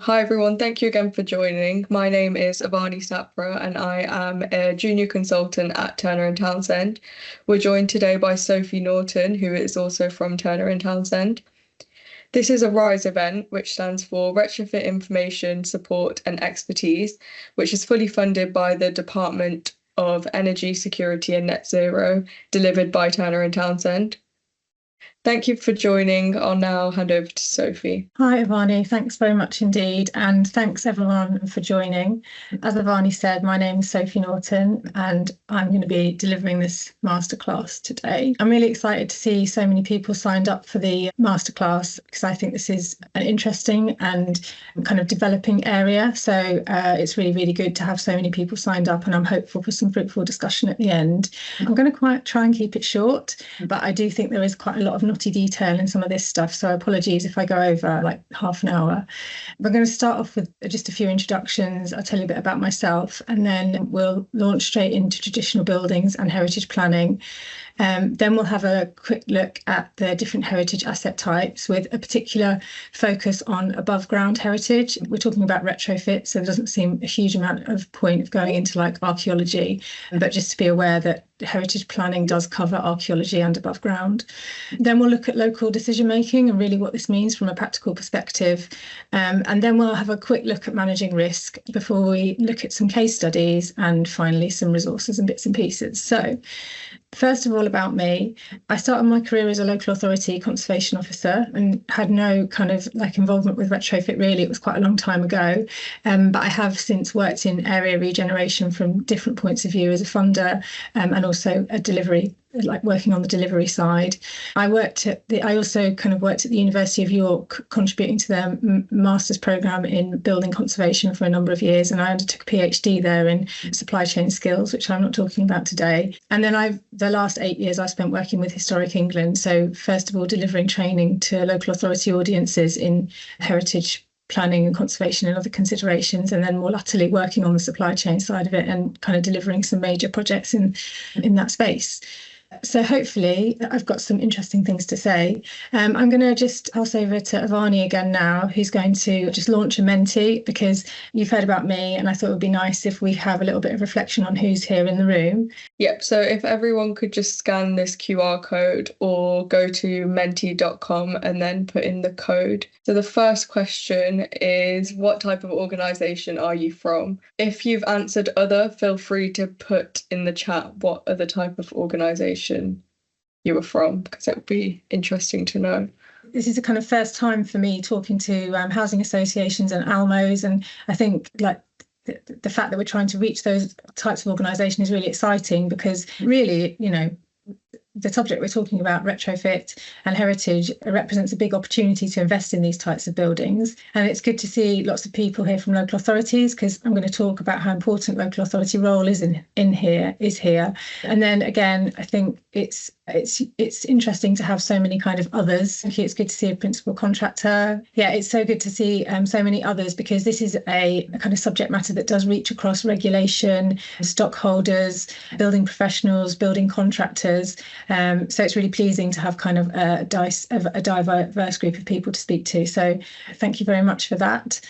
Hi everyone, thank you again for joining. My name is Avani Sapra and I am a junior consultant at Turner and Townsend. We're joined today by Sophie Norton, who is also from Turner and Townsend. This is a RISE event, which stands for Retrofit Information, Support and Expertise, which is fully funded by the Department of Energy, Security and Net Zero, delivered by Turner and Townsend. Thank you for joining. I'll now hand over to Sophie. Hi, Avani. Thanks very much indeed. And thanks everyone for joining. As Avani said, my name is Sophie Norton and I'm going to be delivering this masterclass today. I'm really excited to see so many people signed up for the masterclass because I think this is an interesting and kind of developing area. So it's really, really good to have so many people signed up, and I'm hopeful for some fruitful discussion at the end. I'm going to try and keep it short, but I do think there is quite a lot of naughty detail in some of this stuff, so apologies if I go over like half an hour. We're going to start off with just a few introductions. I'll tell you a bit about myself, and then we'll launch straight into traditional buildings and heritage planning. Then we'll have a quick look at the different heritage asset types with a particular focus on above ground heritage. We're talking about retrofit, so there doesn't seem a huge amount of point of going into like archaeology, but just to be aware that heritage planning does cover archaeology and above ground. Then we'll look at local decision making and really what this means from a practical perspective. And then we'll have a quick look at managing risk before we look at some case studies and finally some resources and bits and pieces. So first of all, about me, I started my career as a local authority conservation officer and had no kind of like involvement with retrofit really. It was quite a long time ago, but I have since worked in area regeneration from different points of view as a funder and also a delivery, like working on the delivery side. I also kind of worked at the University of York, contributing to their master's programme in building conservation for a number of years, and I undertook a PhD there in supply chain skills, which I'm not talking about today. And then the last 8 years I spent working with Historic England, so first of all delivering training to local authority audiences in heritage planning and conservation and other considerations, and then more latterly working on the supply chain side of it and kind of delivering some major projects in that space. So hopefully I've got some interesting things to say. I'm going to just pass over to Avani again now, who's going to just launch a Menti, because you've heard about me and I thought it would be nice if we have a little bit of reflection on who's here in the room. Yep, so if everyone could just scan this QR code or go to menti.com and then put in the code. So the first question is, what type of organisation are you from? If you've answered other, feel free to put in the chat what other type of organisation you were from, because it would be interesting to know. This is the kind of first time for me talking to housing associations and ALMOs, and I think like the fact that we're trying to reach those types of organisation is really exciting, because really, you know, the subject we're talking about, retrofit and heritage, represents a big opportunity to invest in these types of buildings. And it's good to see lots of people here from local authorities, because I'm going to talk about how important local authority role is here. And then again, I think it's interesting to have so many kind of others. It's good to see a principal contractor. Yeah, it's so good to see so many others, because this is a kind of subject matter that does reach across regulation, stockholders, building professionals, building contractors. So it's really pleasing to have kind of a diverse group of people to speak to. So thank you very much for that.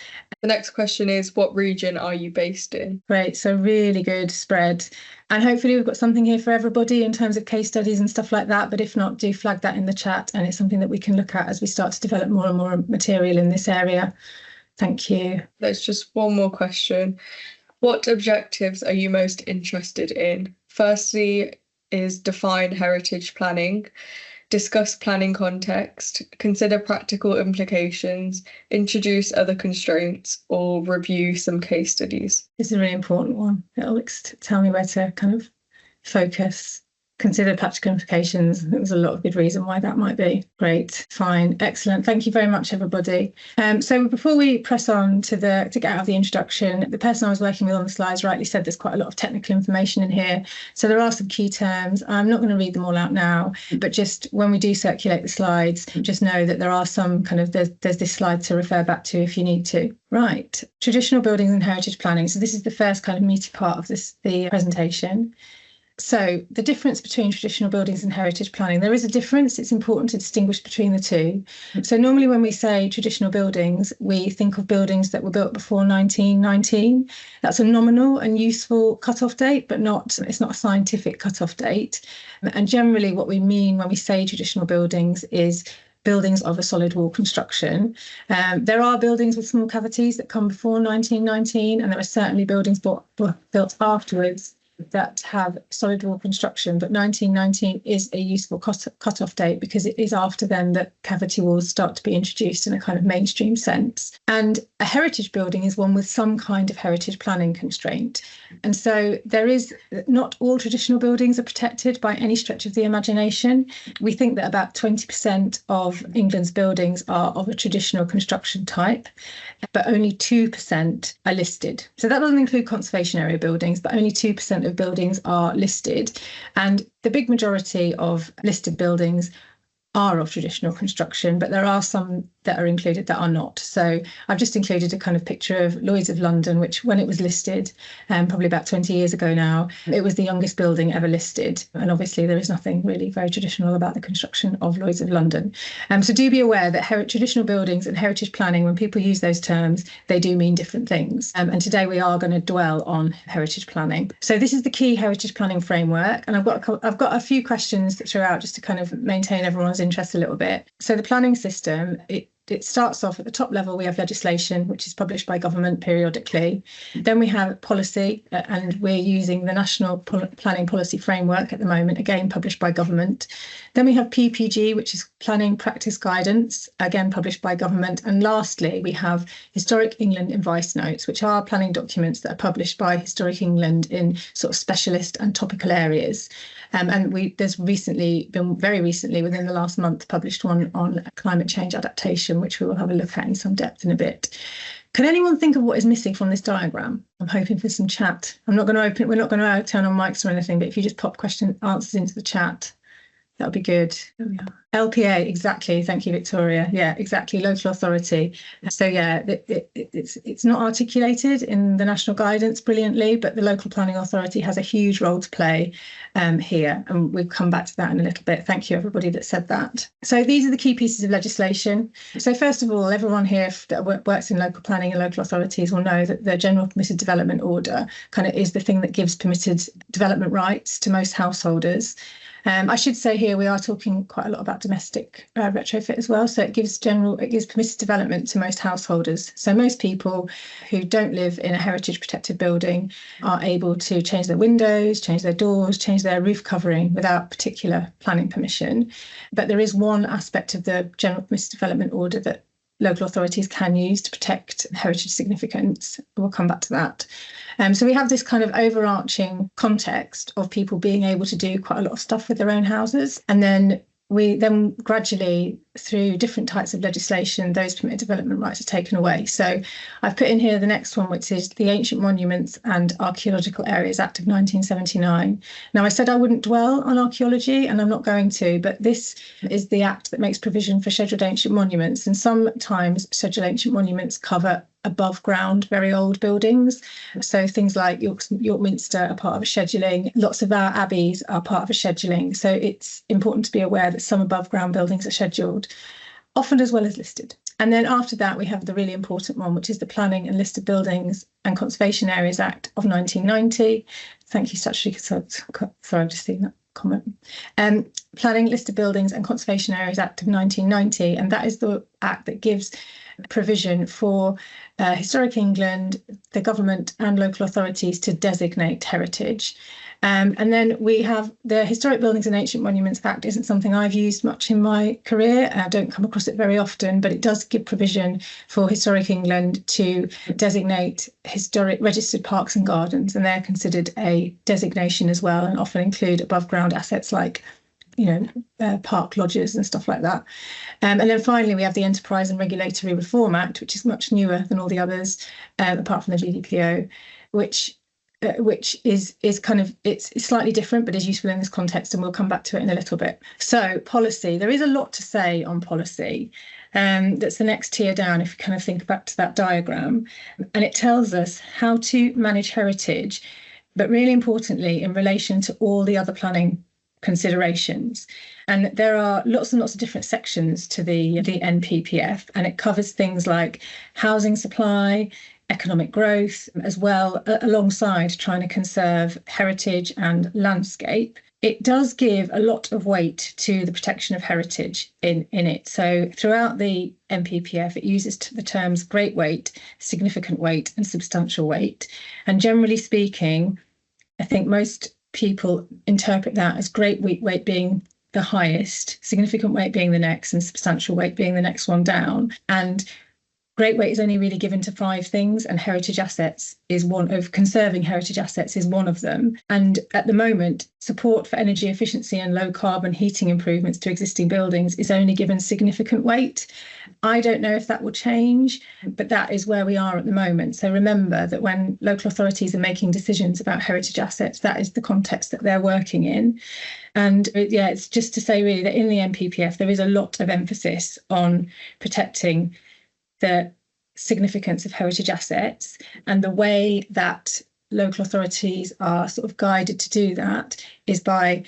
The next question is, what region are you based in? Great, so really good spread. And hopefully we've got something here for everybody in terms of case studies and stuff like that. But if not, do flag that in the chat, and it's something that we can look at as we start to develop more and more material in this area. Thank you. There's just one more question. What objectives are you most interested in? Firstly is define heritage planning, discuss planning context, consider practical implications, introduce other constraints, or review some case studies. This is a really important one. It'll tell me where to kind of focus. Consider practical implications. There's a lot of good reason why that might be. Great, fine, excellent. Thank you very much, everybody. So before we press on to get out of the introduction, the person I was working with on the slides rightly said there's quite a lot of technical information in here. So there are some key terms. I'm not going to read them all out now, but just when we do circulate the slides, just know that there are some kind of, there's this slide to refer back to if you need to. Right, traditional buildings and heritage planning. So this is the first kind of meaty part of the presentation. So the difference between traditional buildings and heritage planning, there is a difference. It's important to distinguish between the two. So normally when we say traditional buildings, we think of buildings that were built before 1919. That's a nominal and useful cut-off date, but it's not a scientific cut-off date. And generally what we mean when we say traditional buildings is buildings of a solid wall construction. There are buildings with small cavities that come before 1919, and there are certainly buildings built afterwards that have solid wall construction, but 1919 is a useful cut-off date because it is after then that cavity walls start to be introduced in a kind of mainstream sense. And a heritage building is one with some kind of heritage planning constraint. And so not all traditional buildings are protected by any stretch of the imagination. We think that about 20% of England's buildings are of a traditional construction type, but only 2% are listed. So that doesn't include conservation area buildings, but only 2% of buildings are listed. And the big majority of listed buildings are of traditional construction, but there are some that are included that are not. So I've just included a kind of picture of Lloyd's of London, which when it was listed, probably about 20 years ago now, it was the youngest building ever listed. And obviously there is nothing really very traditional about the construction of Lloyd's of London. So do be aware that traditional buildings and heritage planning, when people use those terms, they do mean different things. And today we are going to dwell on heritage planning. So this is the key heritage planning framework. And I've got a few questions throughout just to kind of maintain everyone's interest a little bit. So the planning system, it starts off at the top level. We have legislation, which is published by government periodically. Then we have policy, and we're using the National Planning Policy Framework at the moment, again published by government. Then we have PPG, which is Planning Practice Guidance, again published by government. And lastly, we have Historic England Advice Notes, which are planning documents that are published by Historic England in sort of specialist and topical areas. And there's very recently, within the last month, published one on climate change adaptation, which we will have a look at in some depth in a bit. Can anyone think of what is missing from this diagram? I'm hoping for some chat. We're not going to turn on mics or anything, but if you just pop answers into the chat, that would be good. There we are. LPA, exactly. Thank you, Victoria. Yeah, exactly. Local authority. So yeah, it's not articulated in the national guidance brilliantly, but the local planning authority has a huge role to play here. And we'll come back to that in a little bit. Thank you, everybody that said that. So these are the key pieces of legislation. So first of all, everyone here that works in local planning and local authorities will know that the General Permitted Development Order kind of is the thing that gives permitted development rights to most householders. I should say here we are talking quite a lot about domestic retrofit as well. So it gives permitted development to most householders. So most people who don't live in a heritage protected building are able to change their windows, change their doors, change their roof covering without particular planning permission. But there is one aspect of the General Permitted Development Order that local authorities can use to protect heritage significance. We'll come back to that. So we have this kind of overarching context of people being able to do quite a lot of stuff with their own houses. And then gradually, through different types of legislation, those permitted development rights are taken away. So I've put in here the next one, which is the Ancient Monuments and Archaeological Areas Act of 1979. Now, I said I wouldn't dwell on archaeology, and I'm not going to, but this is the act that makes provision for scheduled ancient monuments. And sometimes scheduled ancient monuments cover above ground, very old buildings. So things like York Minster are part of a scheduling. Lots of our abbeys are part of a scheduling. So it's important to be aware that some above ground buildings are scheduled, often as well as listed. And then after that, we have the really important one, which is the Planning and Listed Buildings and Conservation Areas Act of 1990. Thank you, Statutory Consultant. Sorry, I've just seen that comment. Planning, Listed Buildings and Conservation Areas Act of 1990. And that is the act that gives provision for Historic England, the government and local authorities to designate heritage. And then we have the Historic Buildings and Ancient Monuments Act. Isn't something I've used much in my career. I don't come across it very often, but it does give provision for Historic England to designate historic registered parks and gardens, and they're considered a designation as well, and often include above ground assets like park lodges and stuff like that. And then finally, we have the Enterprise and Regulatory Reform Act, which is much newer than all the others, apart from the GDPO, which is kind of, it's slightly different, but is useful in this context, and we'll come back to it in a little bit. So policy, there is a lot to say on policy. That's the next tier down, if you kind of think back to that diagram, and it tells us how to manage heritage but really importantly, in relation to all the other planning considerations. And there are lots and lots of different sections to the NPPF, and it covers things like housing supply, economic growth, as well, alongside trying to conserve heritage and landscape. It does give a lot of weight to the protection of heritage in it. So throughout the NPPF, it uses the terms great weight, significant weight, and substantial weight. And generally speaking, I think most people interpret that as great weight being the highest, significant weight being the next, and substantial weight being the next one down. And great weight is only really given to 5 things, and heritage assets is one of conserving heritage assets is one of them. And at the moment, support for energy efficiency and low carbon heating improvements to existing buildings is only given significant weight. I don't know if that will change, but that is where we are at the moment. So remember that when local authorities are making decisions about heritage assets, that is the context that they're working in. And yeah, it's just to say really that in the NPPF, there is a lot of emphasis on protecting the significance of heritage assets, and the way that local authorities are sort of guided to do that is by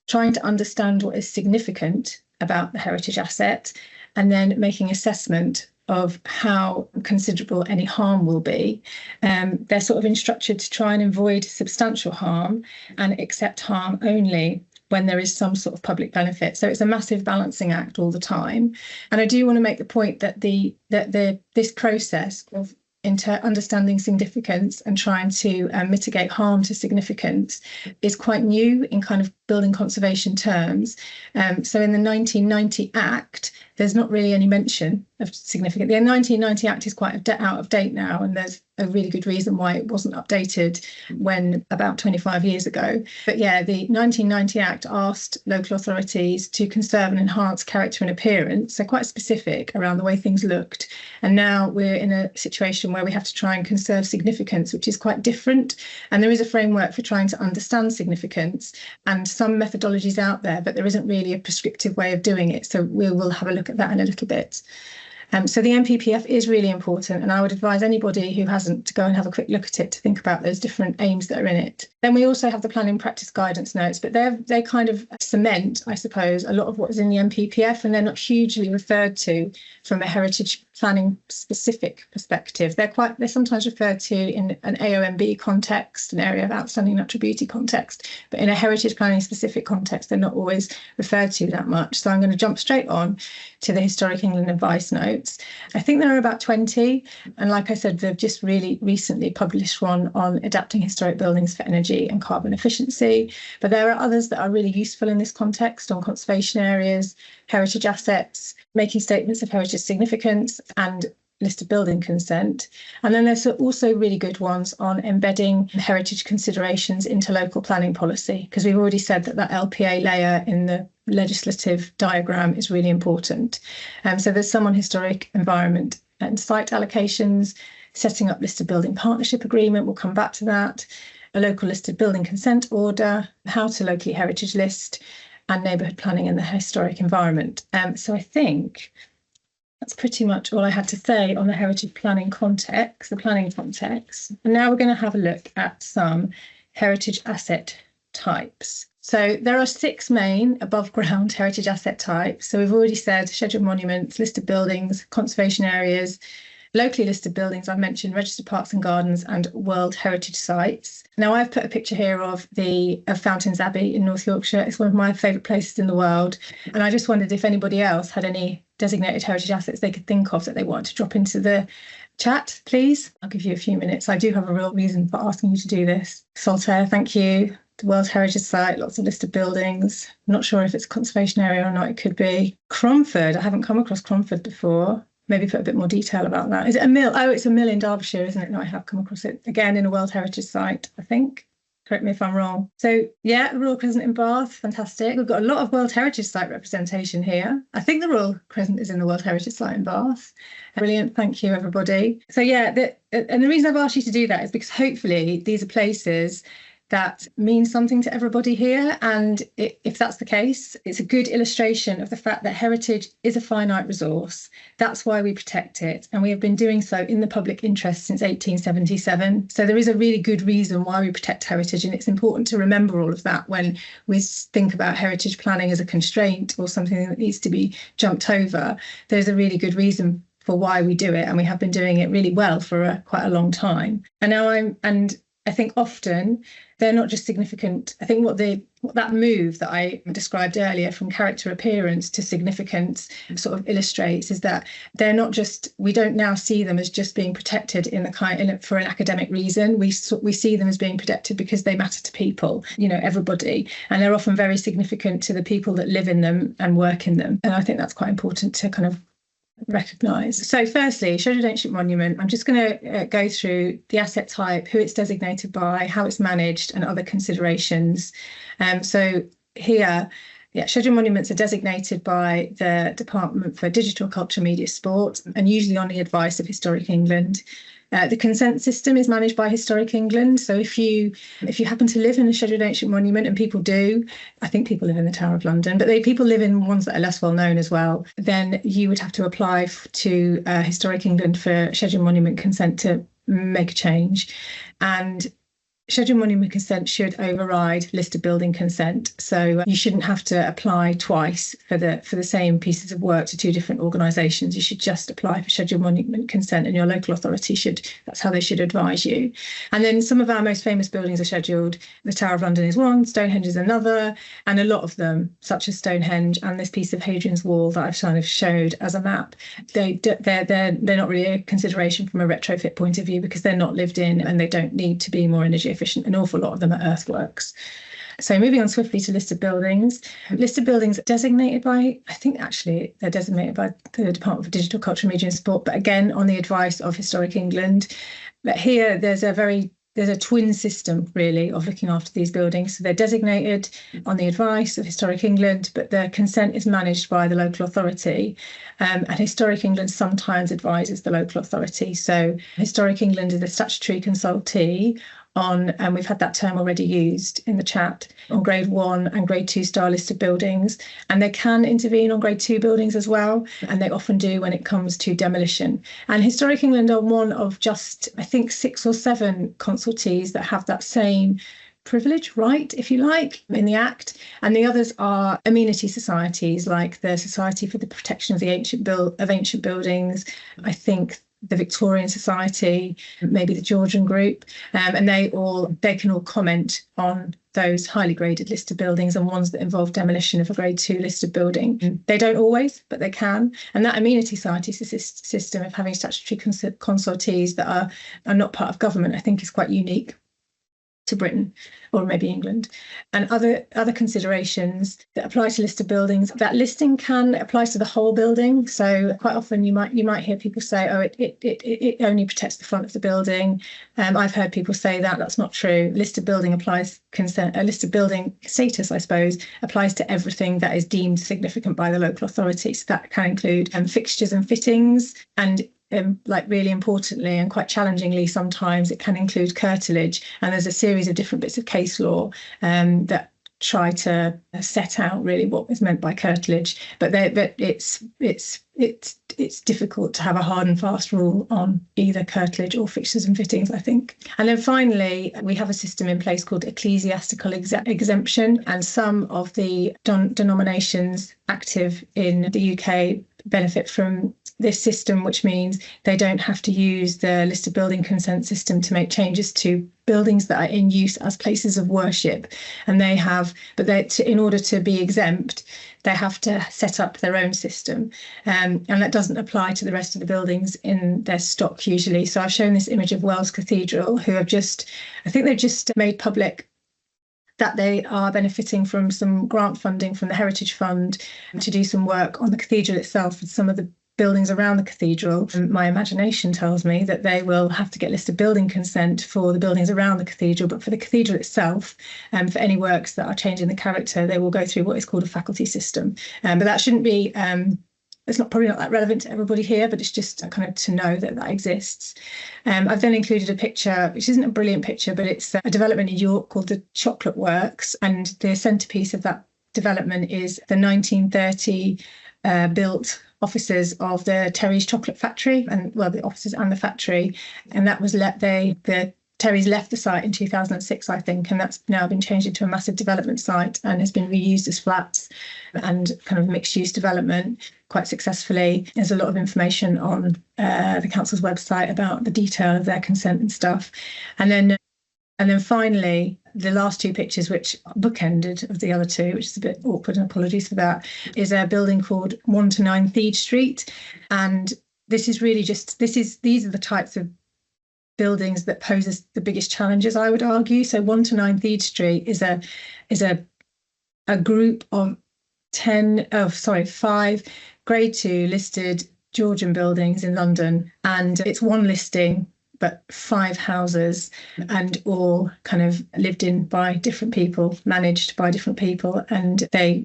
trying to understand what is significant about the heritage asset and then making assessment of how considerable any harm will be. They're sort of instructed to try and avoid substantial harm and accept harm only when there is some sort of public benefit. So it's a massive balancing act all the time. And I do want to make the point that this process of understanding significance and trying to mitigate harm to significance is quite new in kind of building conservation terms. So in the 1990 Act, there's not really any mention of significant. The 1990 Act is quite out of date now, and there's a really good reason why it wasn't updated when about 25 years ago. But yeah, the 1990 Act asked local authorities to conserve and enhance character and appearance, so quite specific around the way things looked. And now we're in a situation where we have to try and conserve significance, which is quite different. And there is a framework for trying to understand significance and some methodologies out there, but there isn't really a prescriptive way of doing it. So we will have a look at that in a little bit. So the NPPF is really important, and I would advise anybody who hasn't to go and have a quick look at it to think about those different aims that are in it. Then we also have the planning practice guidance notes, but they kind of cement, I suppose, a lot of what is in the NPPF, and they're not hugely referred to from a heritage planning specific perspective. They're sometimes referred to in an AONB context, an area of outstanding natural beauty context, but in a heritage planning specific context, they're not always referred to that much. So I'm going to jump straight on to the Historic England Advice Notes. I think there are about 20, and like I said, they've just really recently published one on adapting historic buildings for energy and carbon efficiency, but there are others that are really useful in this context on conservation areas, heritage assets, making statements of heritage significance, and listed building consent. And then there's also really good ones on embedding heritage considerations into local planning policy, because we've already said that LPA layer in the legislative diagram is really important. So there's some on historic environment and site allocations, setting up listed building partnership agreement, we'll come back to that, a local listed building consent order, how to locally heritage list, and neighbourhood planning in the historic environment. So I think that's pretty much all I had to say on the heritage planning context, the planning context. And now we're going to have a look at some heritage asset types. So there are 6 main above ground heritage asset types. So we've already said scheduled monuments, listed buildings, conservation areas, locally listed buildings, I've mentioned registered parks and gardens, and World Heritage Sites. Now I've put a picture here of Fountains Abbey in North Yorkshire. It's one of my favourite places in the world. And I just wondered if anybody else had any designated heritage assets they could think of that they wanted to drop into the chat, please. I'll give you a few minutes. I do have a real reason for asking you to do this. Saltaire, thank you. The World Heritage Site, lots of listed buildings. I'm not sure if it's a conservation area or not, it could be. Cromford, I haven't come across Cromford before. Maybe put a bit more detail about that. Is it a mill? Oh, it's a mill in Derbyshire, isn't it? No, I have come across it. Again, in a World Heritage Site, I think. Correct me if I'm wrong. So, yeah, the Royal Crescent in Bath, fantastic. We've got a lot of World Heritage Site representation here. I think the Royal Crescent is in the World Heritage Site in Bath. Brilliant, thank you, everybody. So, yeah, and the reason I've asked you to do that is because hopefully these are places that means something to everybody here. And if that's the case, it's a good illustration of the fact that heritage is a finite resource. That's why we protect it. And we have been doing so in the public interest since 1877. So there is a really good reason why we protect heritage. And it's important to remember all of that when we think about heritage planning as a constraint or something that needs to be jumped over. There's a really good reason for why we do it. And we have been doing it really well for quite a long time. And I think often they're not just significant. I think what that move that I described earlier from character appearance to significance sort of illustrates is that they're not just, we don't now see them as just being protected for an academic reason. We see them as being protected because they matter to people, everybody, and they're often very significant to the people that live in them and work in them. And I think that's quite important to kind of recognise. So firstly, scheduled ancient monument, I'm just going to go through the asset type, who it's designated by, how it's managed, and other considerations. So here, scheduled monuments are designated by the Department for Digital Culture, Media, Sport, and usually on the advice of Historic England. The consent system is managed by Historic England. So if you happen to live in a scheduled ancient monument, and people do, I think people live in the Tower of London, but people live in ones that are less well known as well, then you would have to apply to Historic England for scheduled monument consent to make a change. And scheduled monument consent should override listed building consent. So you shouldn't have to apply twice for the same pieces of work to two different organisations. You should just apply for scheduled monument consent, and your local authority that's how they should advise you. And then some of our most famous buildings are scheduled. The Tower of London is one, Stonehenge is another, and a lot of them, such as Stonehenge and this piece of Hadrian's Wall that I've kind of showed as a map, they're not really a consideration from a retrofit point of view because they're not lived in and they don't need to be more energy efficient. An awful lot of them are earthworks. So moving on swiftly to listed buildings. Listed buildings are designated by, I think actually they're designated by the Department for Digital Culture, Media and Sport, but again on the advice of Historic England. But here there's a twin system really of looking after these buildings. So they're designated on the advice of Historic England, but their consent is managed by the local authority. And Historic England sometimes advises the local authority. So Historic England is the statutory consultee on, and we've had that term already used in the chat, on grade 1 and grade 2 star listed buildings. And they can intervene on grade 2 buildings as well. And they often do when it comes to demolition. And Historic England are one of just, I think, 6 or 7 consultees that have that same privilege, right, if you like, in the Act. And the others are amenity societies like the Society for the Protection of the Ancient Buildings, I think the Victorian Society, maybe the Georgian Group, and they can all comment on those highly graded listed buildings and ones that involve demolition of a grade 2 listed building. They don't always, but they can. And that amenity society system of having statutory consultees that are not part of government, I think is quite unique to Britain, or maybe England. And other considerations that apply to listed buildings, that listing can apply to the whole building. So quite often you might hear people say, oh, it only protects the front of the building. I've heard people say that's not true. Listed building listed building status, I suppose, applies to everything that is deemed significant by the local authority. So that can include fixtures and fittings, and really importantly and quite challengingly sometimes it can include curtilage, and there's a series of different bits of case law that try to set out really what is meant by curtilage, but it's difficult to have a hard and fast rule on either curtilage or fixtures and fittings, I think. And then finally, we have a system in place called ecclesiastical exemption, and some of the denominations active in the UK benefit from this system, which means they don't have to use the listed building consent system to make changes to buildings that are in use as places of worship. And in order to be exempt, they have to set up their own system. And that doesn't apply to the rest of the buildings in their stock usually. So I've shown this image of Wells Cathedral, who they've just made public that they are benefiting from some grant funding from the Heritage Fund to do some work on the cathedral itself and some of the buildings around the cathedral. And my imagination tells me that they will have to get listed building consent for the buildings around the cathedral, but for the cathedral itself, for any works that are changing the character, they will go through what is called a faculty system. But that shouldn't be it's not probably not that relevant to everybody here, but it's just kind of to know that that exists. I've then included a picture, which isn't a brilliant picture, but it's a development in York called the Chocolate Works, and the centrepiece of that development is the 1930 built offices of the Terry's chocolate factory, and well, the offices and the factory, and that was the Terry's left the site in 2006, I think, and that's now been changed into a massive development site and has been reused as flats and kind of mixed-use development quite successfully. There's a lot of information on the council's website about the detail of their consent and stuff. And then finally, the last two pictures, which are bookended of the other two, which is a bit awkward, and apologies for that, is a building called 1 to 9 Thede Street. And this is really these are the types of buildings that poses the biggest challenges, I would argue. So 1 to 9 Thede Street is a group of 5 grade 2 listed Georgian buildings in London, and it's one listing but 5 houses, and all kind of lived in by different people, managed by different people, and those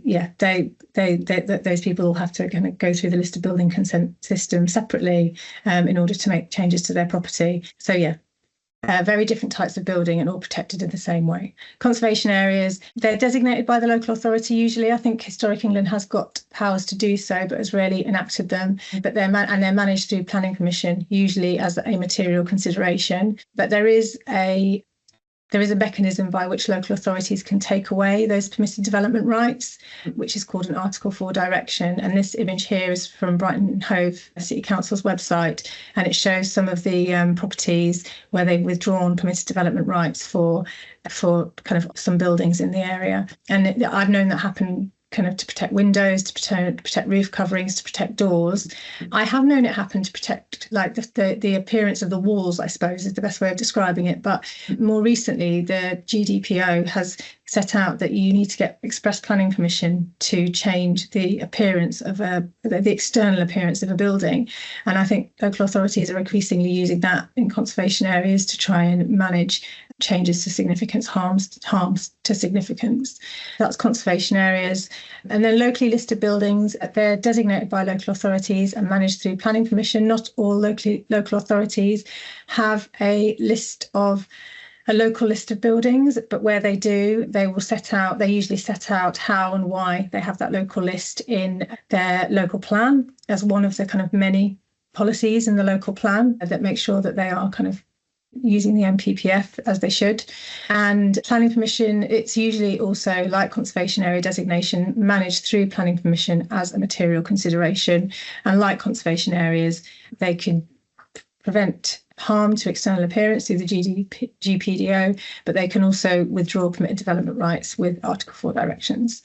people all have to kind of go through the listed building consent system separately in order to make changes to their property. So very different types of building, and all protected in the same way. Conservation areas, they're designated by the local authority usually. I think Historic England has got powers to do so, but has rarely enacted them. But they're managed through planning permission, usually as a material consideration. But there is a mechanism by which local authorities can take away those permitted development rights, which is called an Article 4 direction. And this image here is from Brighton and Hove City Council's website, and it shows some of the properties where they've withdrawn permitted development rights for kind of some buildings in the area. And I've known that happen kind of to protect windows, to protect roof coverings, to protect doors. I have known it happen to protect like the appearance of the walls, I suppose is the best way of describing it. But more recently, the GDPO has set out that you need to get express planning permission to change the appearance of the external appearance of a building. And I think local authorities are increasingly using that in conservation areas to try and manage changes to significance, harms to significance. That's conservation areas. And then locally listed buildings, they're designated by local authorities and managed through planning permission. Not all local authorities have a local list of buildings, but where they do, they usually set out how and why they have that local list in their local plan as one of the kind of many policies in the local plan that make sure that they are kind of using the MPPF as they should. And planning permission, it's usually also, like conservation area designation, managed through planning permission as a material consideration. And like conservation areas, they can prevent harm to external appearance through the GPDO, but they can also withdraw permitted development rights with Article 4 directions.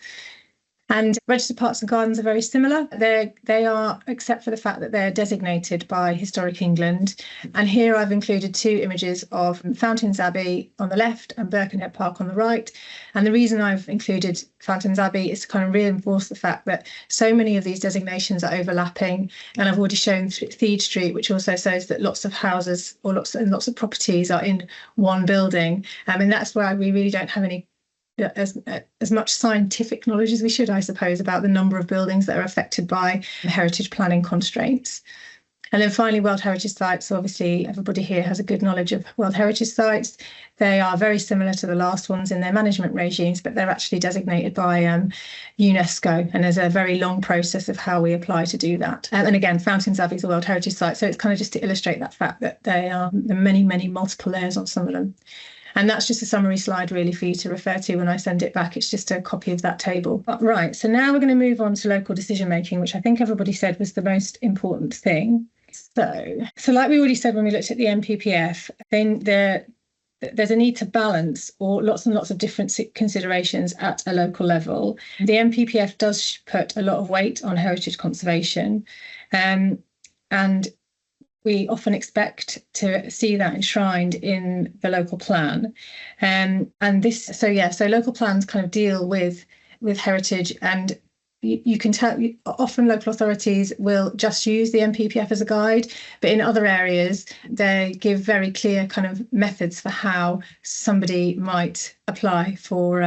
And registered parks and gardens are very similar. They are, except for the fact that they're designated by Historic England. And here I've included 2 images of Fountains Abbey on the left and Birkenhead Park on the right. And the reason I've included Fountains Abbey is to kind of reinforce the fact that so many of these designations are overlapping. And I've already shown Thede Street, which also says that lots of houses or lots of properties are in one building. And that's why we really don't have as much scientific knowledge as we should, I suppose, about the number of buildings that are affected by heritage planning constraints. And then finally, World Heritage Sites. So obviously, everybody here has a good knowledge of World Heritage Sites. They are very similar to the last ones in their management regimes, but they're actually designated by UNESCO. And there's a very long process of how we apply to do that. And again, Fountains Abbey is a World Heritage Site. So it's kind of just to illustrate that fact that there are many, many multiple layers on some of them. And that's just a summary slide really for you to refer to when I send it back. It's just a copy of that table. But right, so now we're going to move on to local decision making, which I think everybody said was the most important thing. So like we already said when we looked at the MPPF, then there's a need to balance lots and lots of different considerations at a local level. The MPPF does put a lot of weight on heritage conservation, and we often expect to see that enshrined in the local plan. So local plans kind of deal with heritage, and you can tell often local authorities will just use the MPPF as a guide, but in other areas they give very clear kind of methods for how somebody might apply for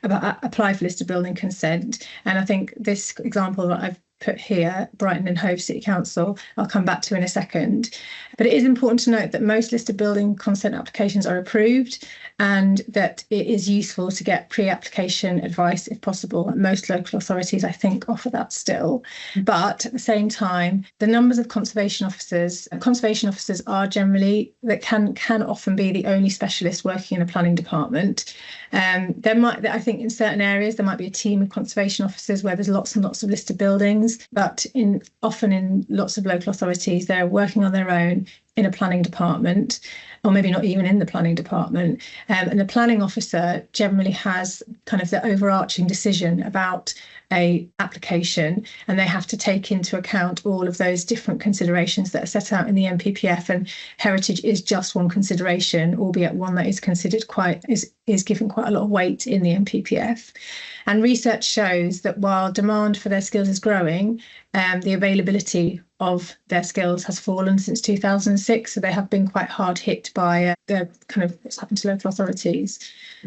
listed building consent. And I think this example that I've put here, Brighton and Hove City Council, I'll come back to in a second. But it is important to note that most listed building consent applications are approved, and that it is useful to get pre-application advice if possible. Most local authorities, I think, offer that still. But at the same time, the numbers of conservation officers are generally, that can often be the only specialist working in a planning department. I think in certain areas there might be a team of conservation officers where there's lots and lots of listed buildings, but often in lots of local authorities they're working on their own in a planning department, or maybe not even in the planning department. And the planning officer generally has kind of the overarching decision about a application, and they have to take into account all of those different considerations that are set out in the NPPF, and heritage is just one consideration, albeit one that is considered is given quite a lot of weight in the NPPF. And research shows that while demand for their skills is growing, the availability of their skills has fallen since 2006. So they have been quite hard hit by the kind of what's happened to local authorities.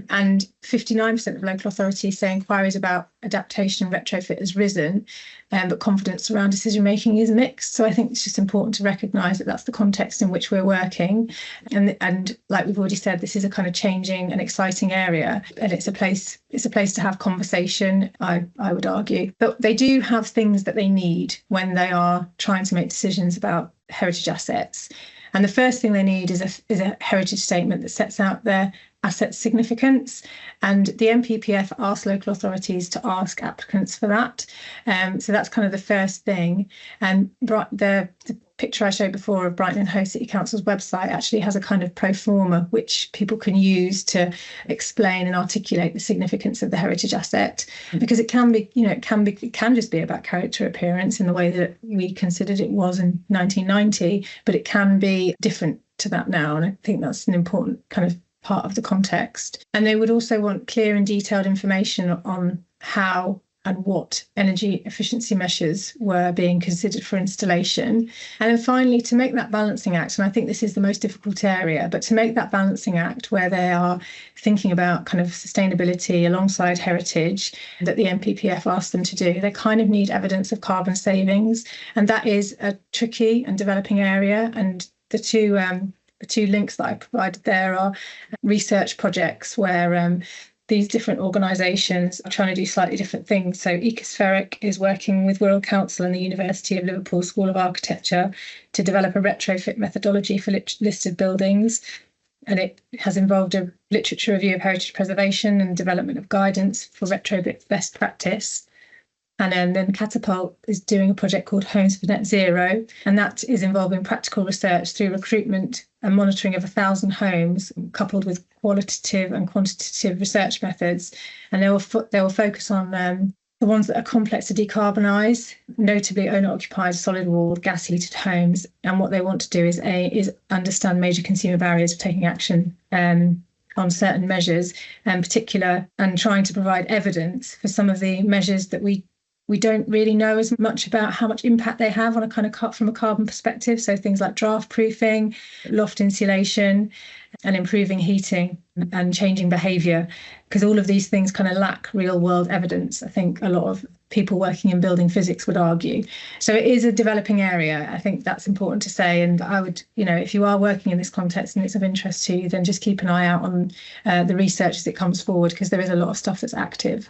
And 59% of local authorities say inquiries about adaptation and retrofit has risen, but confidence around decision making is mixed. So I think it's just important to recognise that that's the context in which we're working. And like we've already said, this is a kind of changing and exciting area, and it's a place to have conversation, I would argue. But they do have things that they need when they are trying to make decisions about heritage assets. And the first thing they need is a heritage statement that sets out their asset significance. And the NPPF asks local authorities to ask applicants for that. So that's kind of the first thing. And the picture I showed before of Brighton and Hove City Council's website actually has a kind of pro forma which people can use to explain and articulate the significance of the heritage asset, because it can just be about character appearance in the way that we considered it was in 1990, but it can be different to that now. And I think that's an important kind of part of the context. And they would also want clear and detailed information on how and what energy efficiency measures were being considered for installation. And then finally, to make that balancing act, and I think this is the most difficult area, but to make that balancing act where they are thinking about kind of sustainability alongside heritage that the NPPF asked them to do, they kind of need evidence of carbon savings. And that is a tricky and developing area. And the two links that I provided there are research projects where these different organisations are trying to do slightly different things. So Ecospheric is working with Wirral Council and the University of Liverpool School of Architecture to develop a retrofit methodology for listed buildings. And it has involved a literature review of heritage preservation and development of guidance for retrofit best practice. And then Catapult is doing a project called Homes for Net Zero, and that is involving practical research through recruitment and monitoring of 1,000 homes, coupled with qualitative and quantitative research methods. And they will focus on the ones that are complex to decarbonise, notably owner-occupied, solid-walled, gas-heated homes. And what they want to do is understand major consumer barriers for taking action on certain measures, in particular, and trying to provide evidence for some of the measures that we don't really know as much about how much impact they have on a kind of from a carbon perspective. So things like draft proofing, loft insulation, and improving heating and changing behaviour, because all of these things kind of lack real world evidence. I think a lot of people working in building physics would argue. So it is a developing area. I think that's important to say. And I would, if you are working in this context and it's of interest to you, then just keep an eye out on the research as it comes forward, because there is a lot of stuff that's active.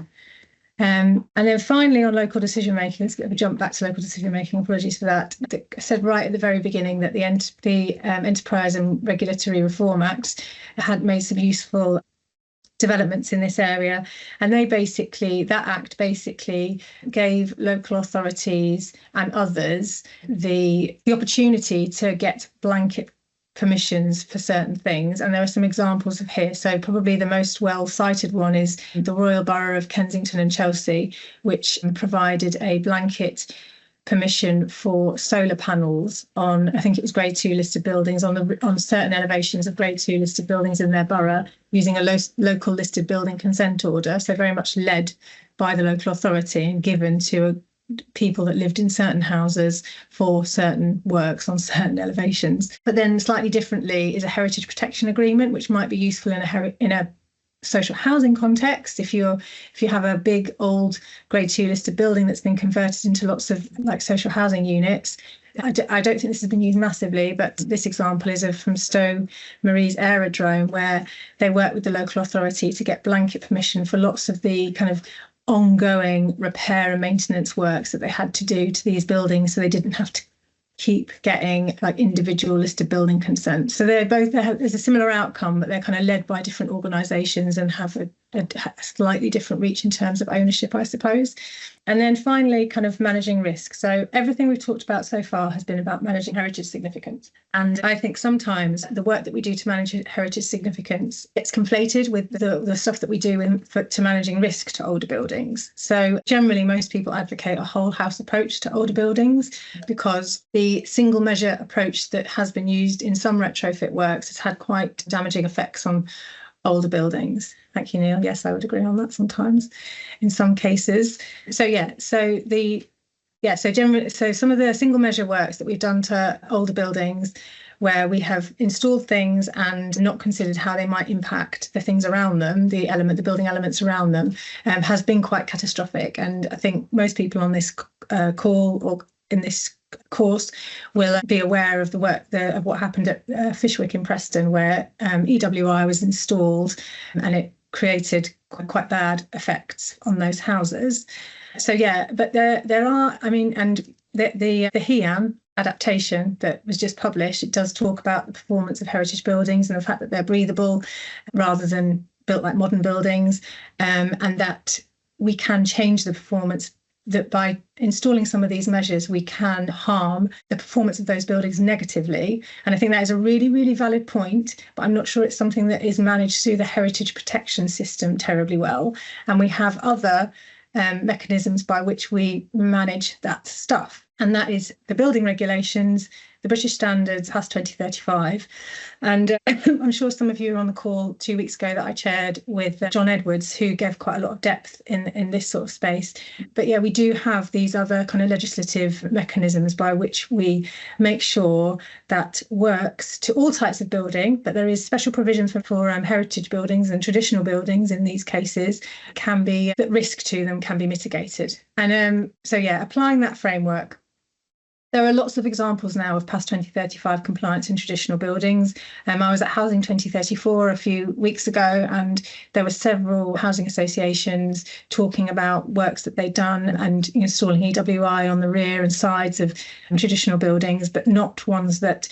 And then finally, on local decision making, let's get a jump back to local decision making. Apologies for that. I said right at the very beginning that the Enterprise and Regulatory Reform Act had made some useful developments in this area, and that act basically gave local authorities and others the opportunity to get blanket permissions for certain things, and there are some examples of here. So probably the most well cited one is the Royal Borough of Kensington and Chelsea, which provided a blanket permission for solar panels on, I think it was grade 2 listed buildings, on certain elevations of grade 2 listed buildings in their borough, using a local listed building consent order, so very much led by the local authority and given to people that lived in certain houses for certain works on certain elevations. But then slightly differently is a heritage protection agreement, which might be useful in a social housing context, if you have a big old grade 2 listed building that's been converted into lots of like social housing units, I don't think this has been used massively, but this example is from Stowe Marie's Aerodrome, where they worked with the local authority to get blanket permission for lots of the kind of ongoing repair and maintenance works that they had to do to these buildings, so they didn't have to keep getting like individual listed building consent. So there's a similar outcome, but they're kind of led by different organisations and have a slightly different reach in terms of ownership, I suppose. And then finally, kind of managing risk. So everything we've talked about so far has been about managing heritage significance. And I think sometimes the work that we do to manage heritage significance gets conflated with the stuff that we do to managing risk to older buildings. So generally, most people advocate a whole house approach to older buildings because the single measure approach that has been used in some retrofit works has had quite damaging effects on older buildings. Thank you, Neil. Yes, I would agree on that sometimes in some cases. So generally, some of the single measure works that we've done to older buildings where we have installed things and not considered how they might impact the things around them, the building elements around them, has been quite catastrophic. And I think most people on this call or in this course will be aware of of what happened at Fishwick in Preston, where EWI was installed and it created quite bad effects on those houses. So but there are, and the HEAM adaptation that was just published, it does talk about the performance of heritage buildings and the fact that they're breathable rather than built like modern buildings, and that we can change the performance, that by installing some of these measures, we can harm the performance of those buildings negatively. And I think that is a really, really valid point, but I'm not sure it's something that is managed through the heritage protection system terribly well. And we have other mechanisms by which we manage that stuff. And that is the building regulations, the British standards past 2035. And I'm sure some of you were on the call 2 weeks ago that I chaired with John Edwards, who gave quite a lot of depth in this sort of space. But yeah, we do have these other kind of legislative mechanisms by which we make sure that works to all types of building, but there is special provisions for heritage buildings and traditional buildings in these cases, that risk to them can be mitigated. And applying that framework, there are lots of examples now of past 2035 compliance in traditional buildings. I was at Housing 2034 a few weeks ago, and there were several housing associations talking about works that they'd done and installing EWI on the rear and sides of traditional buildings, but not ones that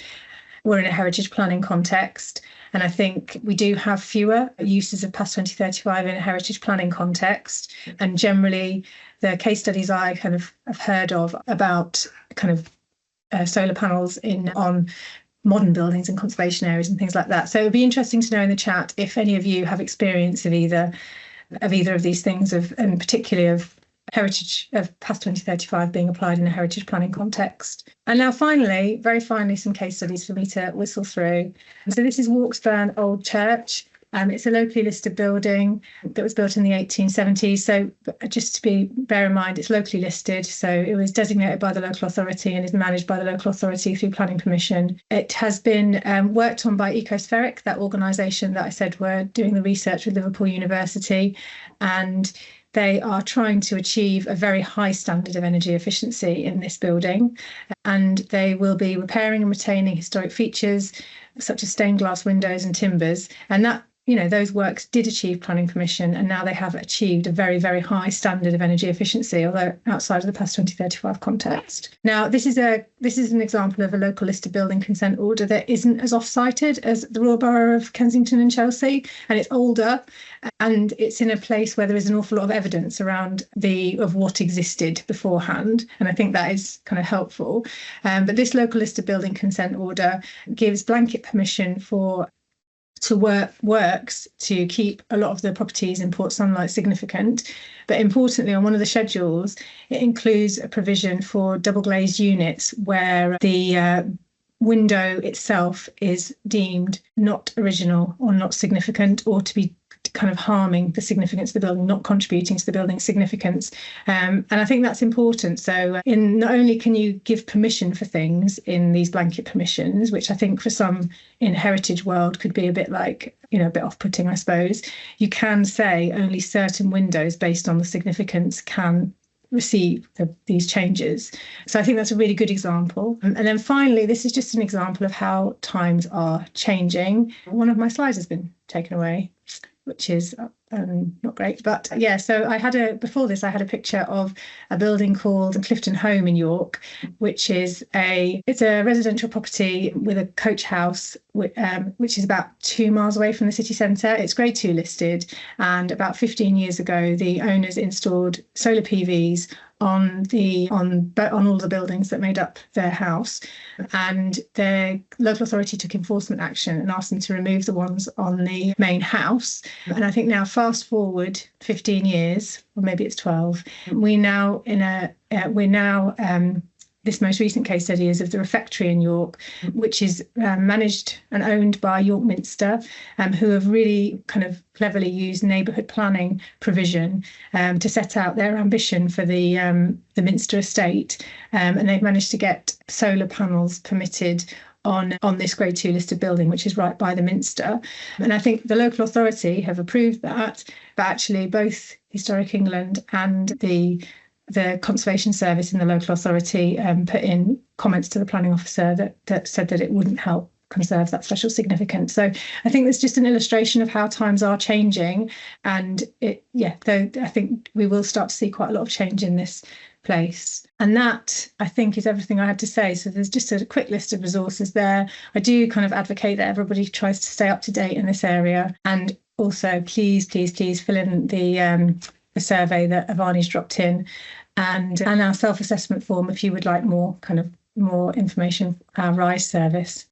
were in a heritage planning context. And I think we do have fewer uses of past 2035 in a heritage planning context. And generally, the case studies I kind of have heard of about kind of solar panels on modern buildings and conservation areas and things like that. So it would be interesting to know in the chat if any of you have experience of either of these things, and particularly of heritage of past 2035 being applied in a heritage planning context. And now very finally, some case studies for me to whistle through. So this is Walksburn Old Church. It's a locally listed building that was built in the 1870s. So just to bear in mind, it's locally listed. So it was designated by the local authority and is managed by the local authority through planning permission. It has been worked on by Ecospheric, that organisation that I said were doing the research with Liverpool University. And they are trying to achieve a very high standard of energy efficiency in this building. And they will be repairing and retaining historic features such as stained glass windows and timbers. And that, those works did achieve planning permission, and now they have achieved a very, very high standard of energy efficiency, although outside of the past 2035 context. Now, this is an example of a local listed building consent order that isn't as off-cited as the Royal Borough of Kensington and Chelsea, and it's older, and it's in a place where there is an awful lot of evidence around of what existed beforehand, and I think that is kind of helpful. But this local listed building consent order gives blanket permission works to keep a lot of the properties in Port Sunlight significant. But importantly, on one of the schedules, it includes a provision for double glazed units where the window itself is deemed not original or not significant, or to be kind of harming the significance of the building, not contributing to the building's significance. And I think that's important. So not only can you give permission for things in these blanket permissions, which I think for some in heritage world could be a bit like, a bit off-putting, I suppose, you can say only certain windows based on the significance can receive these changes. So I think that's a really good example. And then finally, this is just an example of how times are changing. One of my slides has been taken away, which is not great. But yeah, so before this, I had a picture of a building called Clifton Home in York, which is it's a residential property with a coach house, which is about 2 miles away from the city centre. It's Grade 2 listed, and about 15 years ago, the owners installed solar PVs on all the buildings that made up their house, and the local authority took enforcement action and asked them to remove the ones on the main house. And I think now, fast forward 15 years, or maybe it's 12, this most recent case study is of the refectory in York, which is managed and owned by York Minster, who have really kind of cleverly used neighbourhood planning provision to set out their ambition for the Minster estate. And they've managed to get solar panels permitted on this Grade 2 listed building, which is right by the Minster. And I think the local authority have approved that, but actually both Historic England and the Conservation Service in the local authority put in comments to the planning officer that said that it wouldn't help conserve that special significance. So I think it's just an illustration of how times are changing, and though I think we will start to see quite a lot of change in this place. And that, I think, is everything I had to say. So there's just a quick list of resources there. I do kind of advocate that everybody tries to stay up to date in this area, and also please fill in the survey that Avani's dropped in, and our self-assessment form if you would like more information, our RISE service.